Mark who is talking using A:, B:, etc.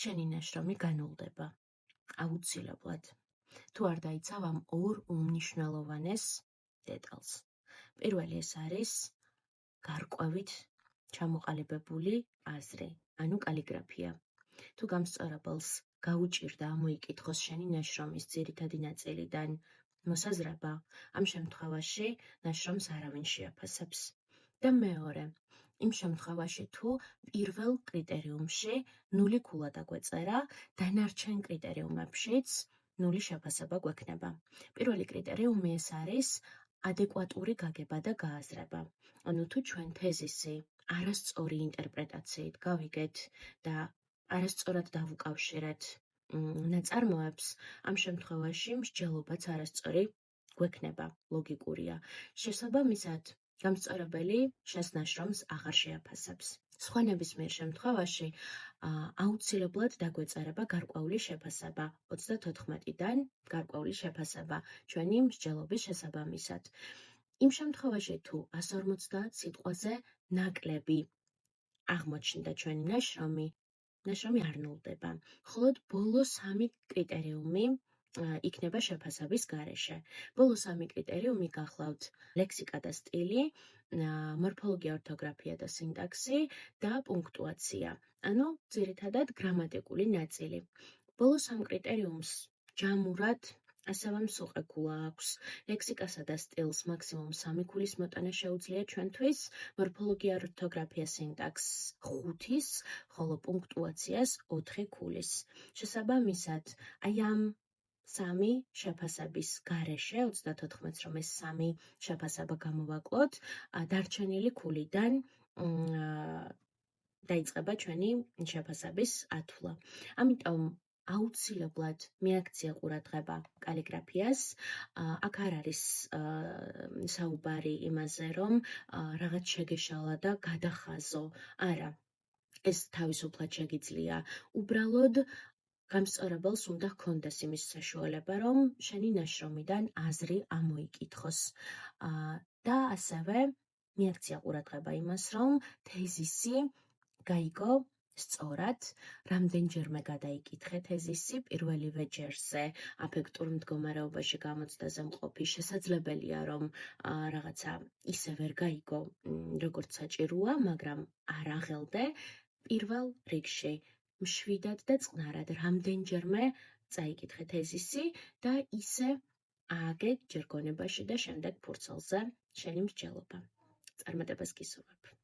A: შენი ნაშრომი განულდება. აუცილებლად. თუ არ დაიცავ ამ ორ უმნიშვნელოვანეს დეტალს. პირველი ეს არის გარკვევით ჩამოყალიბებული აზრი, ანუ კალიგრაფია. თუ გამსწორებელს გაუჭირდა ამოიკითხოს შენი ნაშრომის ძირითადი ნაწილიდან მოსაზრება, ამ შემთხვევაში ნაშრომს არავინ შეაფასებს. და მეორე, იმ შემთხვევაში თუ პირველ კრიტერიუმში 0 ქულა დაგვეწერა, დანარჩენ კრიტერიუმებშიც 0 შეფასება გვექნება. პირველი კრიტერიუმი ეს არის ადეკვატური გაგება და გააზრება. ანუ თუ ჩვენ თეზისი არასწორი ინტერპრეტაციით გავიგეთ და არასწორად დავუკავშირეთ ნაწარმოებს, ამ შემთხვევაში მსჯელობაც არასწორი გვექნება, ლოგიკურია. შესაბამისად, გამსწორებელი შენს ნაშრომს აღარ შეაფასებს. სხვა ნებისმიერ შემთხვევაში აუცილებლად დაგვეწერება გარკვეული შეფასება, 34-დან გარკვეული შეფასება ჩვენი მსჯელობის შესაბამისად. იმ შემთხვევაში თუ 150 სიტყვაზე ნაკლები აღმოჩნდა ჩვენი ნაშრომი არ ნულდება. მხოლოდ ბოლო 3 კრიტერიუმი იქნება შეფასების გარეშე. ბოლო 3 კრიტერიუმი გახლავთ ლექსიკა და სტილი, მორფოლოგია, ორთოგრაფია და სინტაქსი და პუნქტუაცია. ანუ ძირითადად გრამატიკული ნაწილი. ბოლო 3 კრიტერიუმს ჯამურად ასევე მსუყე ქულა აქვს. ლექსიკასა და სტილს მაქსიმუმ 3 ქულის მოტანა შეუძლია ჩვენთვის, მორფოლოგია, ორთოგრაფია, სინტაქსს 5-ის, ხოლო პუნქტუაციას 4 ქულის. შესაბამისად, აი ამ 3 შეფასების გარეშე, 34-ს რომ ეს 3 შეფასება გამოვაკლოთ, დარჩენილი ქულიდან დაიწყება ჩვენი შეფასების ათვლა. ამიტომ აუცილებლად მიაქცია ყურადღება კალიგრაფიას. აქ არ არის საუბარი იმაზე, რომ რაღაც შეგეშალა და გადახაზო. არა, ეს თავისუფლად შეგიძლია. უბრალოდ გამსწორებელს უნდა ჰქონდეს იმის საშუალება, რომ შენი ნაშრომიდან აზრი ამოიკითხოს. და ასევე მიაქცია ყურადღება იმას, რომ თეზისი გაიგო სწორად, რამდენჯერმე გადაიკითხე თეზისი, პირველივე ჯერზე აფექტურ მდგომარეობაში გამოცდაზე მყოფი შესაძლებელია, რომ რაღაცა ისე ვერ გაიგო, როგორც საჭიროა, მაგრამ არ აღელდე. პირველ რიგში მშვიდად და წყნარად რამდენჯერმე წაიკითხე თეზისი და ისე ააგე ჯერ გონებაში და შემდეგ ფურცელზე შენი მსჯელობა. წარმატებას გისურვებ.